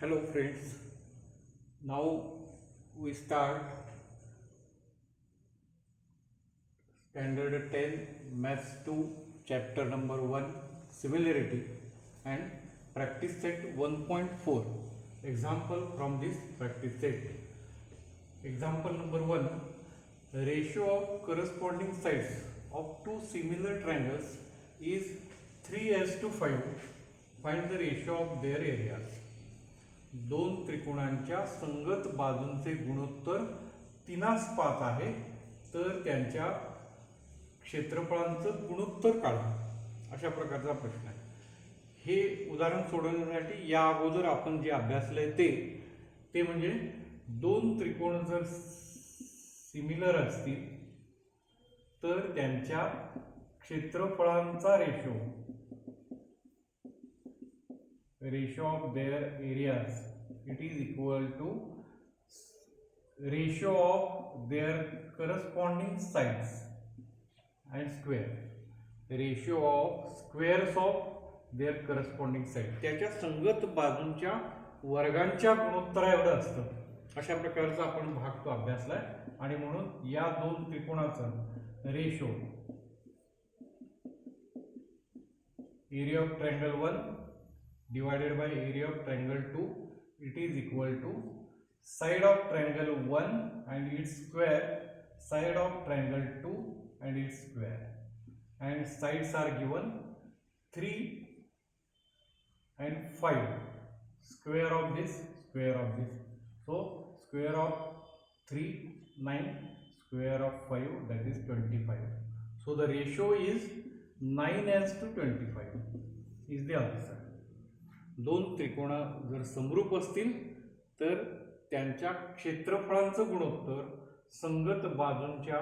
Hello friends, now we start standard 10 maths 2 chapter number 1 similarity and practice set 1.4 example from this practice set. Example number 1, ratio of corresponding sides of two similar triangles is 3:5. Find the ratio of their areas. दोन त्रिकोणांच्या संगत बाजूंचे गुणोत्तर 3:5 आहे, तर त्यांच्या क्षेत्रफळांचं गुणोत्तर काढा. अशा प्रकारचा प्रश्न आहे. हे उदाहरण सोडवण्यासाठी या अगोदर आपण जे अभ्यासलंय ते म्हणजे दोन त्रिकोण जर सिमिलर असतील तर त्यांच्या क्षेत्रफळांचा ratio of their areas, it is equal to ratio of their corresponding sides and square, ratio of squares of their corresponding sides. त्याच्या संगत बाजूंच्या वर्गांच्या गुणोत्तरा एवढं असतं. अशा प्रकारचा आपण भाग तो अभ्यासलाय आणि म्हणून या दोन त्रिकोणाचं ratio area of triangle 1 divided by area of triangle 2, it is equal to side of triangle 1 and its square, side of triangle 2 and its square, and sides are given 3 and 5, square of this, so square of 3 9, square of 5 that is 25. So the ratio is 9:25 is the answer. दोन त्रिकोण जर समरूप असतील तर त्यांच्या क्षेत्रफळांचं गुणोत्तर संगत बाजूंच्या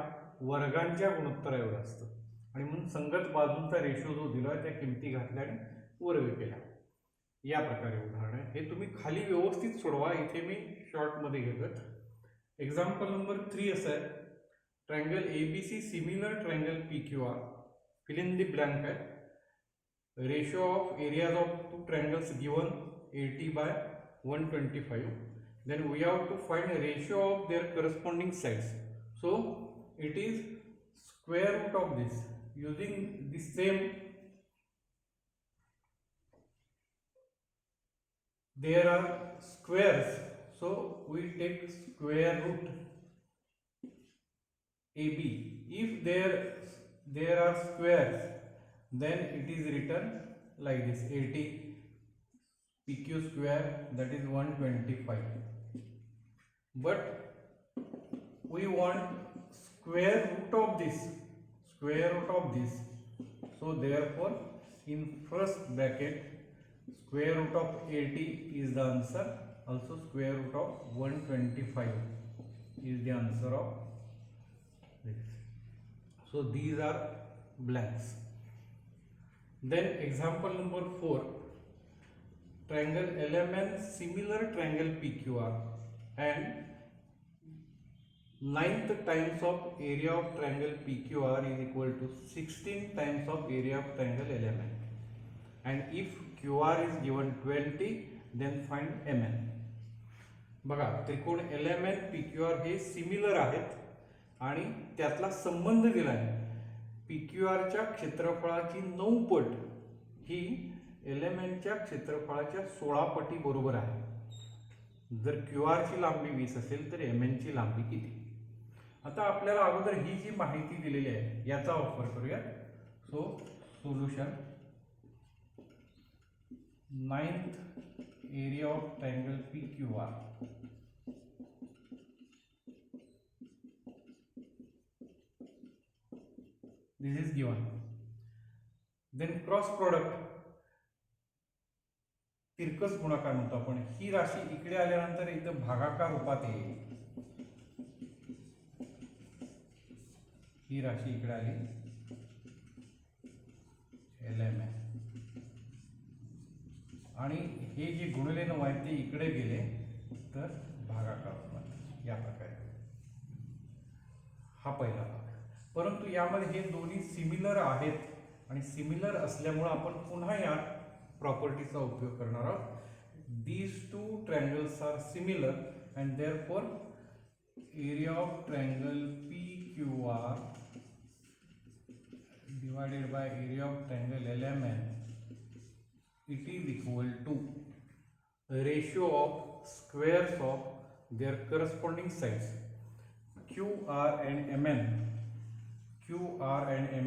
वर्गांच्या गुणोत्तरा एवढं असतं आणि म्हणून संगत बाजूंचा रेशो जो दिला त्या किमती घातल्या आणि वर्ग केल्या. या प्रकारे उदाहरण आहे. हे तुम्ही खाली व्यवस्थित सोडवा. इथे मी शॉर्टमध्ये घेतो. एक्झाम्पल नंबर 3 असं आहे, triangle ABC similar triangle PQR, fill in the blank आहे. Ratio of areas of two triangles given 80 by 125. Then we have to find a ratio of their corresponding sides. So it is square root of this using the same. There are squares, so we take square root AB. If there are squares, then it is written like this: 80 PQ square, that is 125. But we want square root of this, so therefore in first bracket square root of 80 is the answer, also square root of 125 is the answer of this. So these are blanks. Then example number 4, triangle LMN similar triangle PQR and 9th times of area of triangle PQR is equal to 16 times of area of triangle LMN, and if QR is given 20 then find MN. बघा, त्रिकोण LMN PQR हे similar आहेत आणि त्यातला संबंध दिला आहे. PQRच्या क्षेत्रफळाची 9 पट ही LMNच्या क्षेत्रफळाच्या 16 पटी बरोबर आहे. जर QRची लांबी 20 असेल तर MNची लांबी किती? आता आपल्याला अगोदर ही जी माहिती दिलेली आहे याचा वापर करूया. So solution, 9th area of triangle PQR, this is given. Then cross product, तिरकस गुणाकार म्हणतो आपण. ही राशी इकडे आल्यानंतर एकदम भागाकार रूपात येईल. ही राशी इकडे आली LMN आणि हे जे गुणले 9 आहेत ते इकडे गेले तर भागाकार रूपात. या प्रकारे हा पहिला भाग. परंतु यामध्ये हे दोन्ही सिमिलर आहेत आणि सिमिलर असल्यामुळे आपण पुन्हा या प्रॉपर्टीचा उपयोग करणार आहोत. these two triangles are similar and therefore area of triangle PQR divided by area of triangle LMN, it is equal to ratio of squares of their corresponding sides. QR and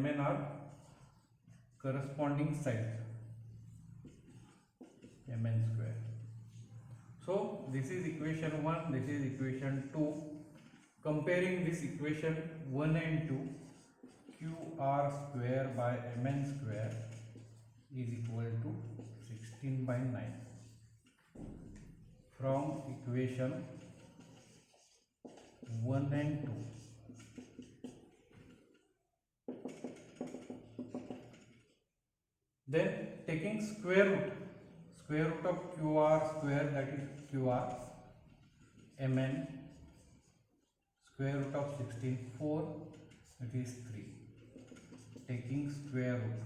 MN are corresponding sides, MN square. So this is equation 1, this is equation 2. Comparing this equation 1 and 2, QR square by MN square is equal to 16 by 9. From equation 1 and 2. Then taking square root of QR square, that is QR, MN, square root of 16, 4, that is 3. Taking square root.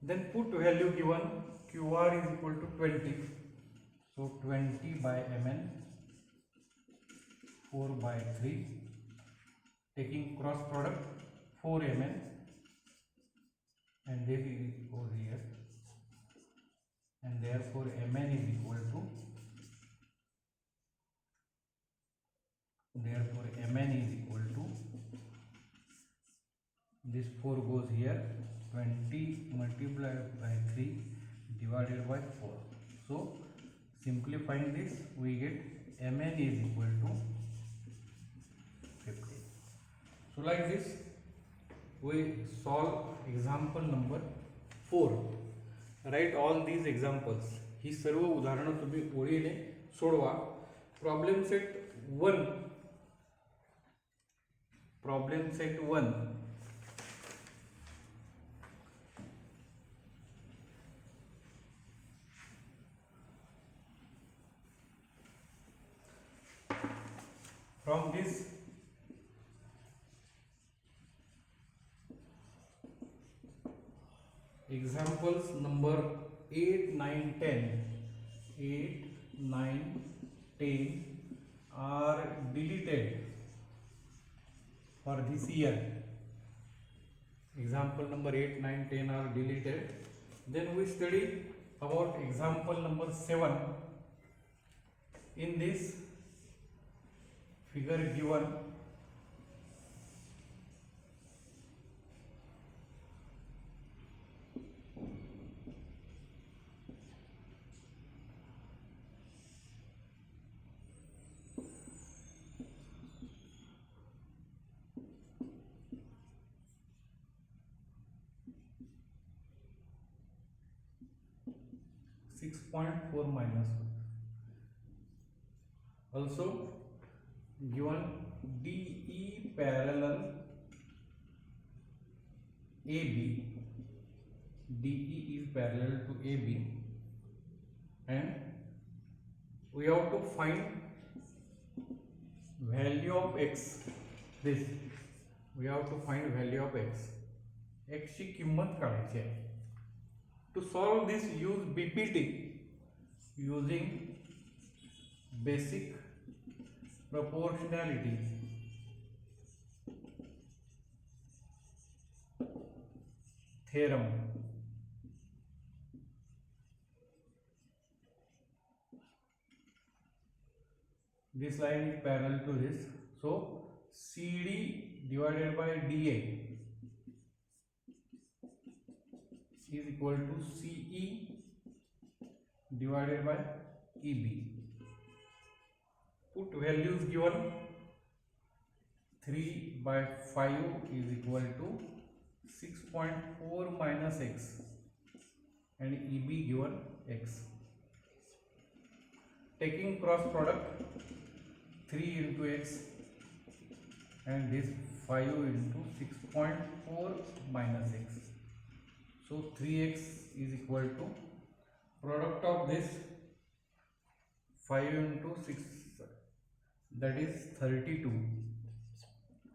Then put value given, QR is equal to 20. So 20 by MN, 4 by 3. Taking cross product, 4 MN, and this is over here, and therefore MN is equal to, this 4 goes here, 20 multiplied by 3 divided by 4. So simplifying this, we get MN is equal to 50. So like this we solve example number 4. Write all these examples. ही सर्व उदाहरणं तुम्ही ओळीने सोडवा. Problem set 1. From this examples number 8, 9, 10 are deleted for this year. Example number 8, 9, 10 are deleted. Then we study about example number 7. In this figure given, -6.4 also given DE parallel AB, DE is parallel to AB, and we have to find value of x. This we have to find value of x. x ची किंमत काढायची आहे. To solve this, use BPT, using basic proportionality. Theorem. This line is parallel to this, so CD divided by DA is equal to CE divided by EB. Put values given, 3 by 5 is equal to 6.4 minus x, and EB given x. Taking cross product, 3 into x and this 5 into 6.4 minus x. So 3x is equal to product of this 5 into 6, that is 32.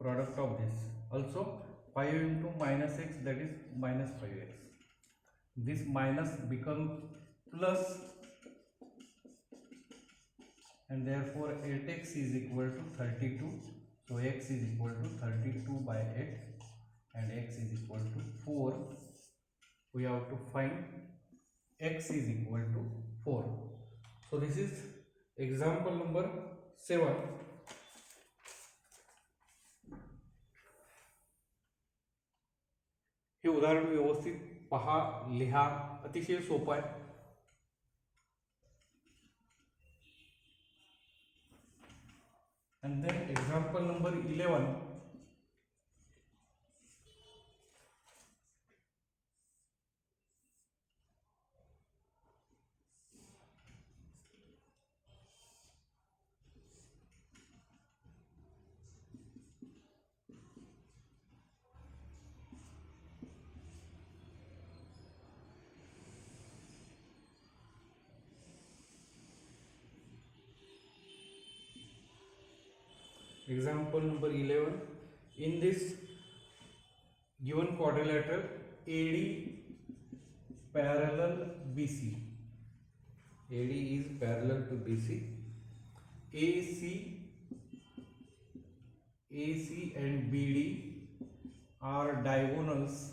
product of this. Also 5 into minus x, that is minus 5x. This minus become plus, and therefore 8x is equal to 32. So x is equal to 32 by 8 and x is equal to 4. We have to find x is equal to 4. So this is example number 7. हे उदाहरण व्यवस्थित पहा, लिहा, अतिशय सोपं आहे. And then example number 11. Example number 11. In this given quadrilateral, AD parallel BC. AD is parallel to BC. AC and BD are diagonals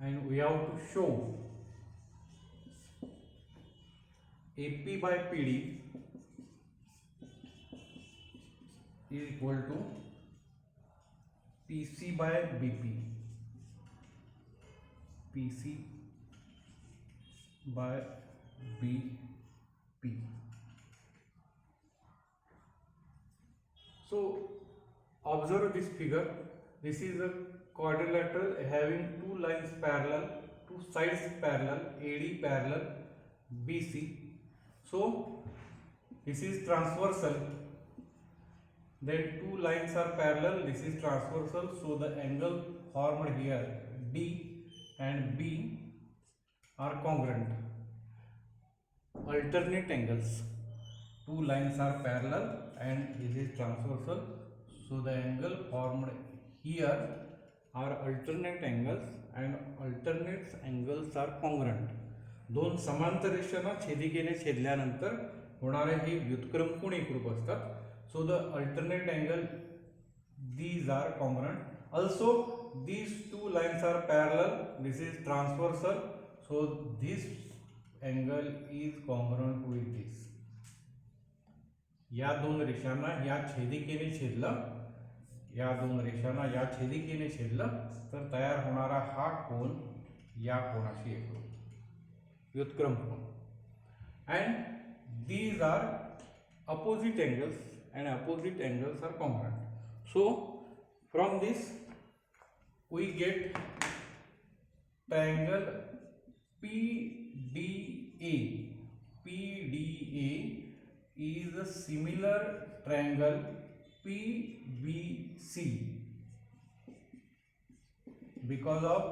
and we have to show AP by PD is equal to PC by BP. PC by BP. So observe this figure. This is a quadrilateral having two lines parallel, two sides parallel, AD parallel BC. So this is transversal, then two lines are parallel, this is transversal, so the angle formed here D and B are congruent, alternate angles. Two lines are parallel and this is transversal, so the angle formed here are alternate angles and alternate angles are congruent. दोन समांतर रेषांना छेदिकेने छेदल्यानंतर होणारे हे व्युत्क्रम कोणीकृत असतात. So the alternate angle these are congruent. Also these two lines are parallel, this is transversal, so this angle is congruent with this. या दोन रेषांना या छेदिकेने छेदलं, या दोन रेषांना या छेदिकेने छेदलं तर तयार होणारा हा कोन या कोनाशी येतो, व्युत्क्रम कोन. And these are opposite angles and opposite angles are congruent. So from this we get triangle PDA. PDA is a similar triangle PBC because of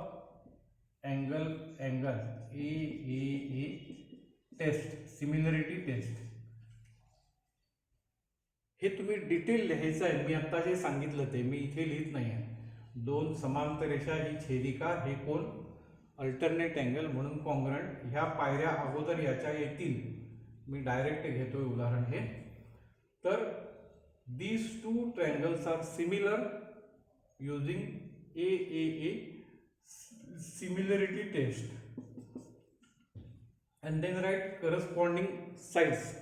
angle AAA test, similarity test. हे तुम्ही डिटेल लिहायचं आहे. मी आता जे सांगितलं ते मी इथे लिहित नाही आहे. दोन समांतर रेषा ही छेदिका, हे कोण अल्टरनेट अँगल म्हणून कॉन्ग्रंट. ह्या पायऱ्या अगोदर याच्या येतील, मी डायरेक्ट घेतोय उदाहरण हे. तर these two triangles are similar using AAA similarity test, and then write corresponding sides.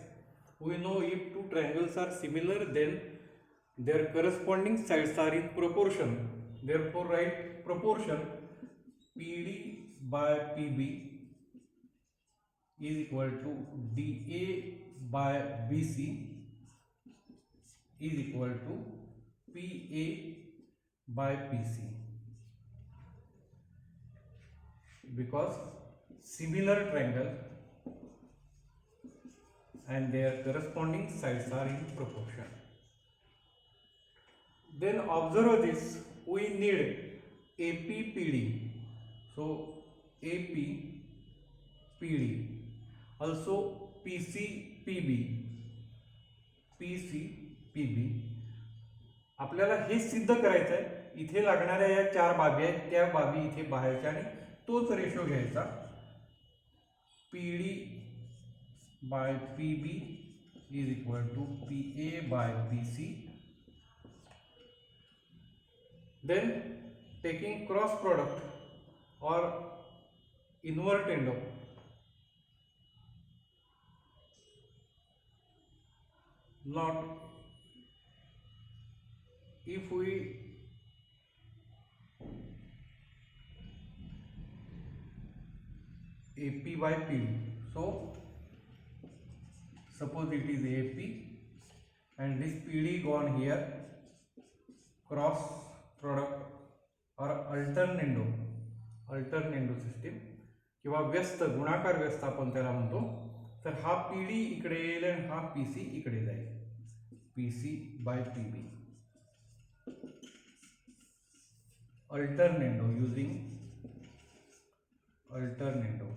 We know if two triangles are similar, then their corresponding sides are in proportion. Therefore write proportion PD by PB is equal to DA by BC is equal to PA by PC, because similar triangle and their corresponding sides are in proportion. Then observe this, we need APPD. So APPD, also PCPB आपल्याला हे सिद्ध करायचं आहे. इथे लागणाऱ्या या 4 बाबी आहेत त्या बाबी इथे बाहेरच्या आणि तोच रेशो घ्यायचा. PD by PB is equal to PA by PC. Then taking cross product or invertendo, not if we AP by PD. So suppose it is AP and this PD gone here, cross product or alternando system किंवा व्यस्त गुणाकार व्यस्त आपण त्याला म्हणतो. तर हा PD इकडे येईल आणि हा PC इकडे जाईल. PC by PB alternando, using alternando.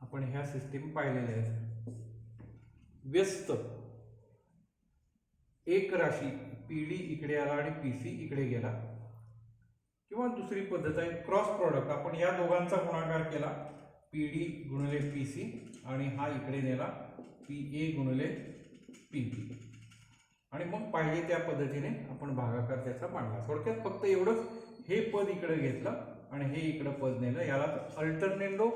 आपण ह्या सिस्टीम पाहिलेल्या आहेत. व्यस्त एक राशी PD इकडे आला आणि PC इकडे गेला. किंवा दुसरी पद्धत आहे क्रॉस प्रोडक्ट. आपण या दोघांचा गुणाकार केला PD गुणिले PC आणि हा इकडे नेला PA गुणिले PB आणि मग पाहिजे त्या पद्धतीने आपण भागाकार त्याचा मांडला. थोडक्यात फक्त एवढंच, हे पद इकडे घेतलं आणि हे इकडे पद नेलं. याला अल्टरनेंडो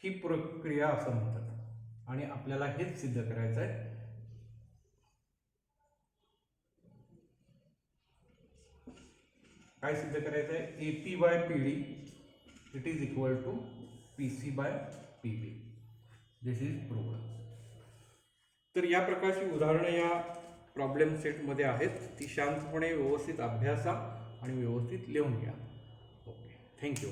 ही प्रक्रिया असं म्हणतात आणि आपल्याला हेच सिद्ध करायचं आहे. काय सिद्ध करायचं आहे? AP by PD it is equal to PC by PB. This is proved. तर या प्रकारची उदाहरणं या प्रॉब्लेम सेटमध्ये आहेत. ती शांतपणे व्यवस्थित अभ्यासा आणि व्यवस्थित लिहून घ्या. Okay, thank you.